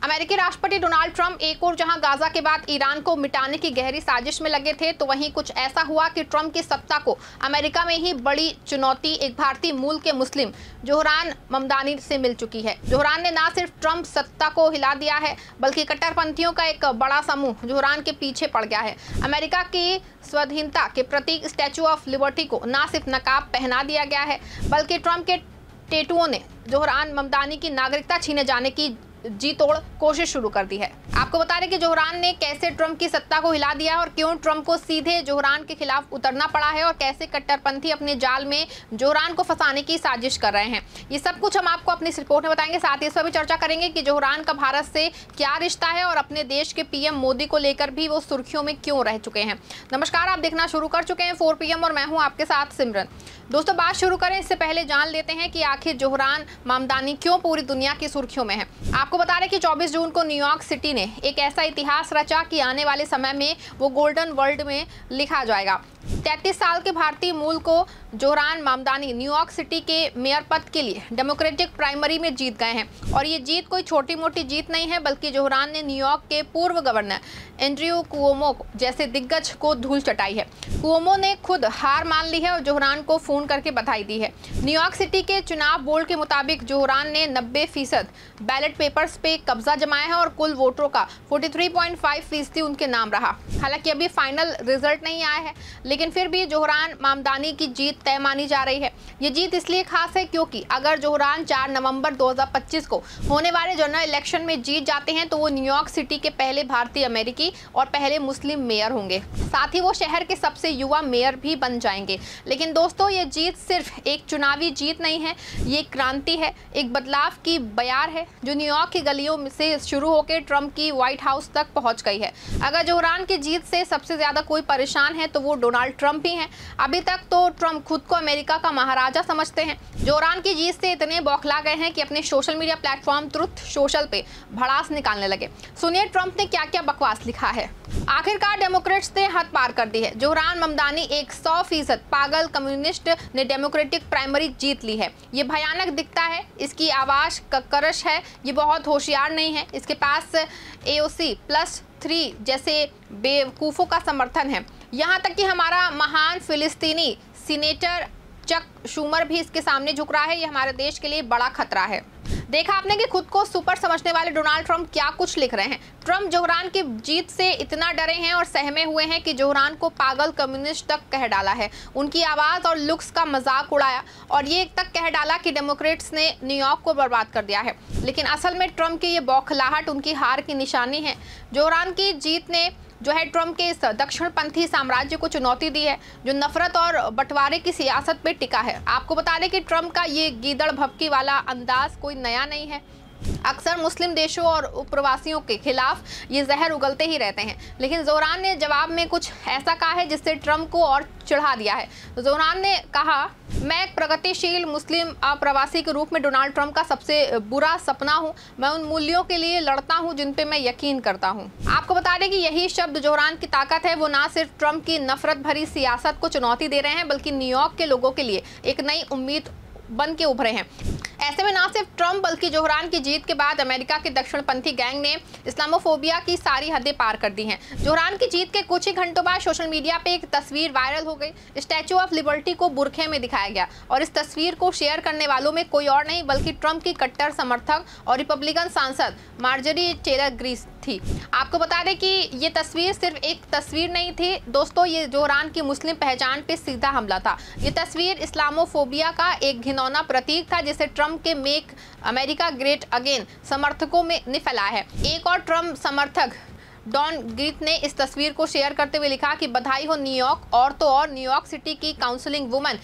अमेरिकी राष्ट्रपति Donald Trump एक और जहां गाजा के बाद ईरान को मिटाने की गहरी साजिश में लगे थे, तो वहीं कुछ ऐसा हुआ कि ट्रंप की सत्ता को अमेरिका में ही बड़ी चुनौती एक भारतीय मूल के मुस्लिम जोहरान ममदानी से मिल चुकी है। जोहरान ने न सिर्फ ट्रंप सत्ता को हिला दिया है, बल्कि कट्टरपंथियों का एक बड़ा समूह जोहरान के पीछे पड़ गया है। अमेरिका की स्वाधीनता के प्रतीक स्टैचू ऑफ लिबर्टी को न सिर्फ नकाब पहना दिया गया है, बल्कि ट्रंप के टेटुओं ने जोहरान ममदानी की नागरिकता छीने जाने की जी तोड़ कोशिश शुरू कर दी है। आपको बता दें कि जोहरान ने कैसे ट्रंप की सत्ता को हिला दिया और क्यों ट्रंप को सीधे जोहरान के खिलाफ उतरना पड़ा है और कैसे कट्टरपंथी अपने जाल में जोहरान को फंसाने की साजिश कर रहे हैं। ये सब कुछ हम आपको अपनी इस रिपोर्ट में बताएंगे। साथ ही इस पर भी चर्चा करेंगे कि जोहरान का भारत से क्या रिश्ता है और अपने देश के पीएम मोदी को लेकर भी वो सुर्खियों में क्यों रह चुके हैं। नमस्कार, आप देखना शुरू कर चुके हैं 4 PM और मैं हूँ आपके साथ सिमरन। दोस्तों, बात शुरू करें इससे पहले जान लेते हैं कि आखिर जोहरान ममदानी क्यों पूरी दुनिया की सुर्खियों में है। आपको बता दें कि 24 जून को न्यूयॉर्क सिटी ने एक ऐसा इतिहास रचा कि आने वाले समय में वो गोल्डन वर्ल्ड में लिखा जाएगा। 33 साल के भारतीय मूल को जोहरान ममदानी न्यूयॉर्क सिटी के मेयर पद के लिए डेमोक्रेटिक प्राइमरी में जीत गए हैं और ये जीत कोई छोटी मोटी जीत नहीं है, बल्कि जोहरान ने न्यूयॉर्क के पूर्व गवर्नर एंड्रयू कुओमो जैसे दिग्गज को धूल चटाई है। कुओमो ने खुद हार मान ली है और जोहरान को फोन करके बधाई दी है। न्यूयॉर्क सिटी के चुनाव बोर्ड के मुताबिक जोहरान ने 90% बैलेट पेपर्स पे कब्जा जमाया है और कुल वोटरों का 43.5% उनके नाम रहा। हालांकि अभी फाइनल रिजल्ट नहीं आया है, लेकिन फिर भी जोहरान ममदानी की जीत तय मानी जा रही है। ये जीत इसलिए खास है क्योंकि अगर जोहरान 4 नवंबर 2025 को होने वाले जनरल इलेक्शन में जीत जाते हैं तो वो न्यूयॉर्क सिटी के पहले भारतीय अमेरिकी और पहले मुस्लिम मेयर होंगे। साथ ही वो शहर के सबसे युवा मेयर भी बन जाएंगे। लेकिन दोस्तों, ये जीत सिर्फ एक चुनावी जीत नहीं है, ये क्रांति है, एक बदलाव की बयार है जो न्यूयॉर्क की गलियों से शुरू होकर ट्रंप की व्हाइट हाउस तक पहुंच गई है। अगर जोहरान की जीत से सबसे ज्यादा कोई परेशान है तो वो डोनाल्ड ट्रंप ही हैं। अभी तक तो ट्रंप खुद को अमेरिका का महाराजा समझते हैं। जोहरान की जीत से इतने बौखला गए हैं कि अपने social media platform truth social पे भड़ास निकालने लगे। सुनिए ट्रंप ने क्या क्या बकवास लिखा है। आखिरकार डेमोक्रेट्स ने हद पार कर दी है। जोहरान ममदानी एक 100% पागल कम्युनिस्ट ने डेमोक्रेटिक प्राइमरी जीत ली है। ये भयानक दिखता है, इसकी आवाज ककरश है, ये बहुत होशियार नहीं है, इसके पास AOC+3 जैसे बेवकूफ़ों का समर्थन है। यहाँ तक कि हमारा महान फिलिस्तीनी सीनेटर चक शूमर भी इसके सामने झुक रहा है। ये हमारे देश के लिए बड़ा खतरा है। देखा आपने कि खुद को सुपर समझने वाले डोनाल्ड ट्रंप क्या कुछ लिख रहे हैं। ट्रंप जोहरान की जीत से इतना डरे हैं और सहमे हुए हैं कि जोहरान को पागल कम्युनिस्ट तक कह डाला है, उनकी आवाज़ और लुक्स का मजाक उड़ाया और ये तक कह डाला कि डेमोक्रेट्स ने न्यूयॉर्क को बर्बाद कर दिया है। लेकिन असल में ट्रंप की ये बौखलाहट उनकी हार की निशानी है। जोहरान की जीत ने जो है ट्रंप के इस दक्षिणपंथी साम्राज्य को चुनौती दी है जो नफरत और बंटवारे की सियासत पे टिका है। आपको बता दें कि ट्रंप का ये गीदड़ भभकी वाला अंदाज कोई नया नहीं है। अक्सर मुस्लिम देशों और उपप्रवासियों के खिलाफ ये जहर उगलते ही रहते हैं, लेकिन जोहरान ने जवाब में कुछ ऐसा कहा है जिससे ट्रंप को और चिढ़ा दिया है। जोहरान ने कहा, मैं एक प्रगतिशील मुस्लिम अप्रवासी के रूप में डोनाल्ड ट्रंप का सबसे बुरा सपना हूं। मैं उन मूल्यों के लिए लड़ता हूं जिन पे मैं यकीन करता हूं। आपको बता दें कि यही शब्द जोहरान की ताकत है। वो ना सिर्फ ट्रंप की नफरत भरी सियासत को चुनौती दे रहे हैं, बल्कि न्यूयॉर्क के लोगों के लिए एक नई उम्मीद बन के उभरे हैं। ऐसे में ना सिर्फ ट्रंप बल्कि जोहरान की जीत के बाद अमेरिका के दक्षिणपंथी गैंग ने इस्लामोफोबिया की सारी हदें पार कर दी हैं। जोहरान की जीत के कुछ ही घंटों बाद सोशल मीडिया पे एक तस्वीर वायरल हो गई। स्टैचू ऑफ लिबर्टी को बुरखे में दिखाया गया और इस तस्वीर को शेयर करने वालों में कोई और नहीं बल्कि ट्रंप की कट्टर समर्थक और रिपब्लिकन सांसद मार्जरी टेलर ग्रीन थी। आपको बता दें कि ये तस्वीर सिर्फ एक तस्वीर नहीं थी दोस्तों, ये जोहरान की मुस्लिम पहचान पे सीधा हमला था। ये तस्वीर इस्लामोफोबिया का एक घिनौना प्रतीक था जिसे ट्रंप के मेक अमेरिका ग्रेट अगेन समर्थकों में ने फैलाया है। एक और ट्रंप समर्थक डॉन गीत ने इस तस्वीर को शेयर करते हुए लिखा कि बधाई हो न्यूयॉर्क। और तो और न्यूयॉर्क सिटी की काउंसलिंग वुमन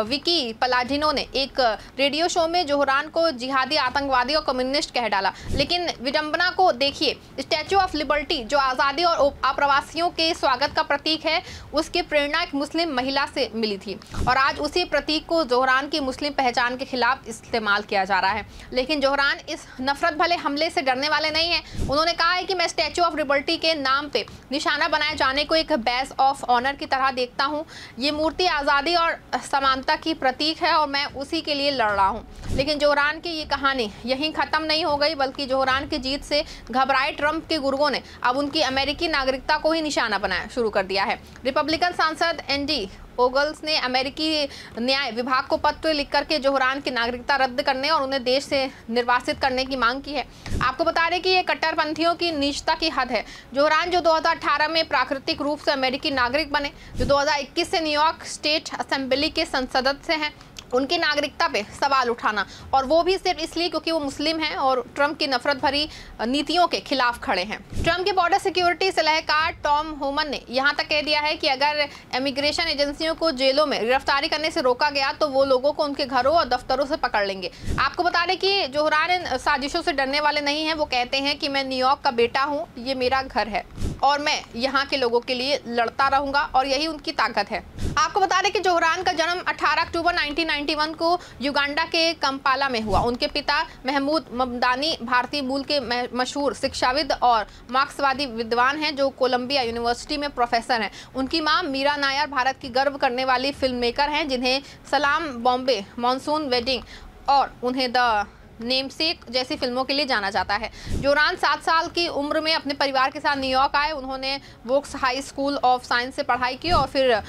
विकी पलाडिनो ने एक रेडियो शो में जोहरान को जिहादी, आतंकवादी और कम्युनिस्ट कह डाला। लेकिन विडंबना को देखिए, स्टैचू ऑफ लिबर्टी जो आज़ादी और अप्रवासियों के स्वागत का प्रतीक है, उसकी प्रेरणा एक मुस्लिम महिला से मिली थी और आज उसी प्रतीक को जोहरान की मुस्लिम पहचान के खिलाफ इस्तेमाल किया जा रहा है। लेकिन जोहरान इस नफरत भले हमले से डरने वाले नहीं है। उन्होंने कहा है कि मैं स्टैचू ऑफ लिबर्टी मूर्ति के नाम पे निशाना बनाए जाने को एक बैज ऑफ ऑनर की तरह देखता हूँ। ये मूर्ति आज़ादी और समानता की प्रतीक है और मैं उसी के लिए लड़ रहा हूँ। लेकिन जोहरान की ये कहानी यहीं ख़त्म नहीं हो गई, बल्कि जोहरान की जीत से घबराए ट्रंप के गुर्गों ने अब उनकी अमेरिकी नागरिकता को ही निशाना बनाना शुरू कर दिया है। रिपब्लिकन सांसद एंडी ओगल्स ने अमेरिकी न्याय विभाग को पत्र लिखकर के जोहरान की नागरिकता रद्द करने और उन्हें देश से निर्वासित करने की मांग की है। आपको बता दें कि ये कट्टरपंथियों की नीचता की हद है। जोहरान जो 2018 में प्राकृतिक रूप से अमेरिकी नागरिक बने, जो 2021 से न्यूयॉर्क स्टेट असेंबली के सदस्य हैं, उनकी नागरिकता पे सवाल उठाना, और वो भी सिर्फ इसलिए क्योंकि वो मुस्लिम हैं और ट्रंप की नफरत भरी नीतियों के खिलाफ खड़े हैं। ट्रंप के बॉर्डर सिक्योरिटी सलाहकार टॉम होमन ने यहाँ तक कह दिया है कि अगर इमिग्रेशन एजेंसियों को जेलों में गिरफ्तारी करने से रोका गया तो वो लोगों को उनके घरों और दफ्तरों से पकड़ लेंगे। आपको बता दें कि जोहरान इन साजिशों से डरने वाले नहीं हैं। वो कहते हैं कि मैं न्यूयॉर्क का बेटा हूँ, ये मेरा घर है और मैं यहाँ के लोगों के लिए लड़ता रहूंगा, और यही उनकी ताकत है। आपको बता दें कि जोहरान का जन्म 18 अक्टूबर 1991 को युगांडा के कंपाला में हुआ। उनके पिता महमूद ममदानी भारतीय मूल के मशहूर शिक्षाविद और मार्क्सवादी विद्वान हैं, जो कोलंबिया यूनिवर्सिटी में प्रोफेसर हैं। उनकी मां मीरा नायर भारत की गर्व करने वाली फिल्म मेकर हैं, जिन्हें सलाम बॉम्बे, मॉनसून वेडिंग और उन्हें द नेमसेक जैसी फिल्मों के लिए जाना जाता है। जोहरान 7 साल की उम्र में अपने परिवार के साथ न्यूयॉर्क आए। उन्होंने Woakes high school of science से पढ़ाई की और फिर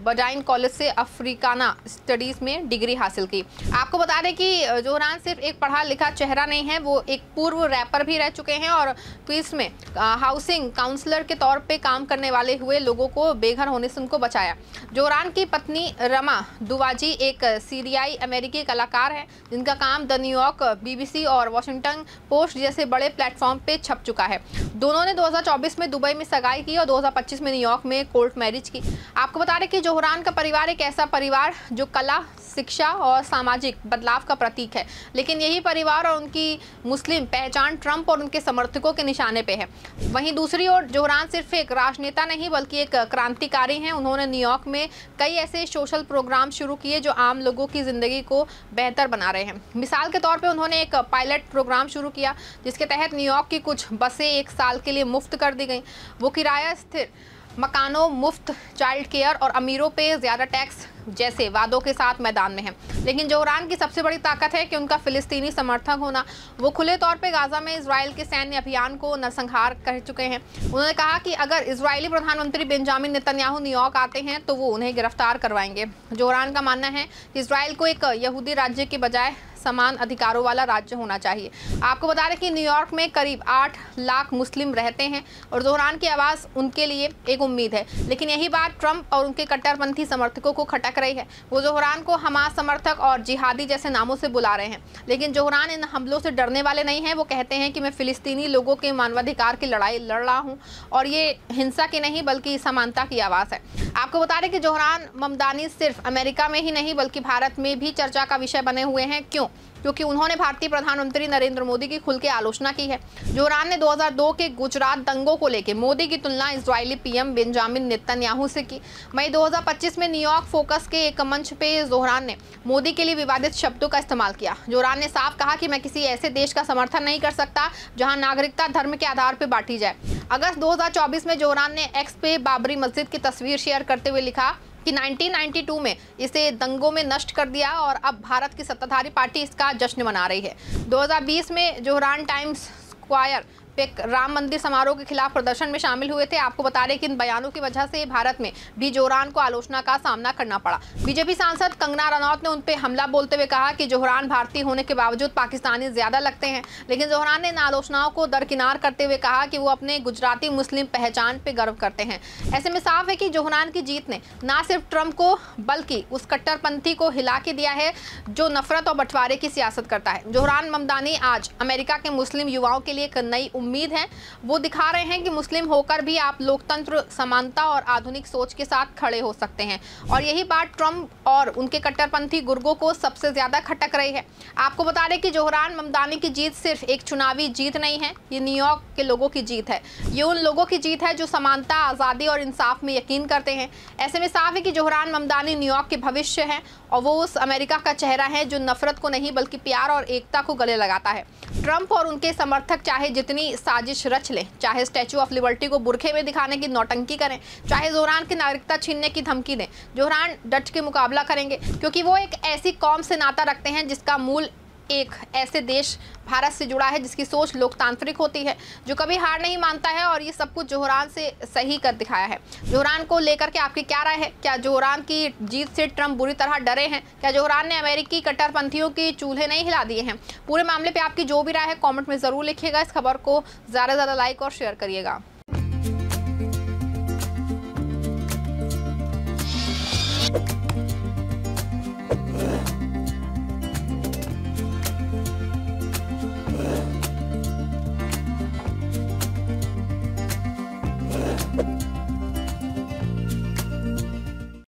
बडाइन कॉलेज से अफ्रीकाना स्टडीज़ में डिग्री हासिल की। आपको बता दें कि जोहरान सिर्फ एक पढ़ा लिखा चेहरा नहीं है, वो एक पूर्व रैपर भी रह चुके हैं और क्वींस में हाउसिंग काउंसलर के तौर पर काम करने वाले हुए लोगों को बेघर होने से उनको बचाया। जोहरान की पत्नी रमा दुवाजी एक सीरियाई अमेरिकी कलाकार है, जिनका काम द न्यूयॉर्क, बीबीसी और वॉशिंगटन पोस्ट जैसे बड़े प्लेटफॉर्म पे छप चुका है। दोनों ने 2024 में दुबई में सगाई की और 2025 में न्यूयॉर्क में कोर्ट मैरिज की। आपको बता दें कि जोहरान का परिवार एक ऐसा परिवार जो कला, शिक्षा और सामाजिक बदलाव का प्रतीक है, लेकिन यही परिवार और उनकी मुस्लिम पहचान ट्रंप और उनके समर्थकों के निशाने पे है। वहीं दूसरी ओर जोहरान सिर्फ एक राजनेता नहीं बल्कि एक क्रांतिकारी हैं। उन्होंने न्यूयॉर्क में कई ऐसे सोशल प्रोग्राम शुरू किए जो आम लोगों की ज़िंदगी को बेहतर बना रहे हैं। मिसाल के तौर पे उन्होंने एक पायलट प्रोग्राम शुरू किया जिसके तहत न्यूयॉर्क की कुछ बसें 1 साल के लिए मुफ्त कर दी गई। वो किराया स्थिर मकानों, मुफ्त चाइल्ड केयर और अमीरों पे ज़्यादा टैक्स जैसे वादों के साथ मैदान में है। लेकिन जोहरान की सबसे बड़ी ताकत है कि उनका फिलिस्तीनी समर्थक होना। वो खुले तौर पे गाजा में इजराइल के सैन्य अभियान को नरसंहार कर चुके हैं। उन्होंने कहा कि अगर इजरायली प्रधानमंत्री बेंजामिन नेतन्याहू न्यूयॉर्क आते हैं तो वो उन्हें गिरफ्तार करवाएंगे। जोहरान का मानना है कि इजराइल को एक यहूदी राज्य के बजाय समान अधिकारों वाला राज्य होना चाहिए। आपको बता दें कि न्यूयॉर्क में करीब 8 लाख मुस्लिम रहते हैं और जोहरान की आवाज़ उनके लिए एक उम्मीद है। लेकिन यही बात ट्रंप और उनके कट्टरपंथी समर्थकों को खटक रही है। वो जोहरान को हमास समर्थक और जिहादी जैसे नामों से बुला रहे हैं, लेकिन जोहरान इन हमलों से डरने वाले नहीं हैं। वो कहते हैं कि मैं फिलिस्तीनी लोगों के मानवाधिकार की लड़ाई लड़ रहा हूँ और ये हिंसा की नहीं बल्कि समानता की आवाज़ है। आपको बता दें कि जोहरान ममदानी सिर्फ अमेरिका में ही नहीं बल्कि भारत में भी चर्चा का विषय बने हुए हैं। क्यों? क्योंकि उन्होंने भारतीय प्रधानमंत्री नरेंद्र मोदी की खुल के आलोचना की है। जोहरान ने 2002 के गुजरात दंगों को लेकर मोदी की तुलना इजरायली पीएम बेंजामिन नेतन्याहू से की। मई 2025 में न्यूयॉर्क फोकस के एक मंच पे जोहरान ने मोदी के लिए विवादित शब्दों का इस्तेमाल किया। जोहरान ने साफ कहा कि मैं किसी ऐसे देश का समर्थन नहीं कर सकता जहां नागरिकता धर्म के आधार पर बांटी जाए। अगस्त 2024 में जोहरान ने एक्स पे बाबरी मस्जिद की तस्वीर शेयर करते हुए लिखा कि 1992 में इसे दंगों में नष्ट कर दिया और अब भारत की सत्ताधारी पार्टी इसका जश्न मना रही है। 2020 में जोहरान टाइम्स स्क्वायर पे राम मंदिर समारोह के खिलाफ प्रदर्शन में शामिल हुए थे। आपको बता दें कि इन बयानों की वजह से भारत में भी जोहरान को आलोचना का सामना करना पड़ा। बीजेपी सांसद कंगना रनौत ने उन पे हमला बोलते हुए कहा कि जोहरान भारतीय होने के बावजूद पाकिस्तानी ज्यादा लगते हैं। लेकिन जोहरान ने इन आलोचनाओं को दरकिनार करते हुए कहा कि वो अपने गुजराती मुस्लिम पहचान पे गर्व करते हैं। ऐसे में साफ है कि जोहरान की जीत ने न सिर्फ ट्रंप को बल्कि उस कट्टरपंथी को हिला के दिया है जो नफरत और बंटवारे की सियासत करता है। जोहरान ममदानी आज अमेरिका के मुस्लिम युवाओं के लिए एक नई उम्मीद है। वो दिखा रहे हैं कि मुस्लिम होकर भी आप लोकतंत्र, समानता और आधुनिक सोच के साथ खड़े हो सकते हैं। और यही बात ट्रंप और उनके कट्टरपंथी गुर्गों को सबसे ज्यादा खटक रही है। आपको बता दें कि जोहरान ममदानी की जीत सिर्फ एक चुनावी जीत नहीं है, ये न्यूयॉर्क के लोगों की जीत है। ये उन लोगों की जीत है जो समानता, आज़ादी और इंसाफ में यकीन करते हैं। ऐसे में साफ है कि जोहरान ममदानी न्यूयॉर्क के भविष्य है और वो उस अमेरिका का चेहरा है जो नफरत को नहीं बल्कि प्यार और एकता को गले लगाता है। ट्रंप और उनके समर्थक चाहे जितनी अपनी साजिश रच लें, चाहे स्टैचू ऑफ लिबर्टी को बुरखे में दिखाने की नौटंकी करें, चाहे जोहरान की नागरिकता छीनने की धमकी दें, जोहरान डट के मुकाबला करेंगे, क्योंकि वो एक ऐसी कौम से नाता रखते हैं जिसका मूल एक ऐसे देश भारत से जुड़ा है जिसकी सोच लोकतांत्रिक होती है, जो कभी हार नहीं मानता है। और ये सब कुछ जोहरान से सही कर दिखाया है। जोहरान को लेकर के आपकी क्या राय है? क्या जोहरान की जीत से ट्रंप बुरी तरह डरे हैं? क्या जोहरान ने अमेरिकी कट्टरपंथियों की चूल्हे नहीं हिला दिए हैं? पूरे मामले पे आपकी जो भी राय है कमेंट में जरूर लिखिएगा। इस खबर को ज़्यादा से ज़्यादा लाइक और शेयर करिएगा।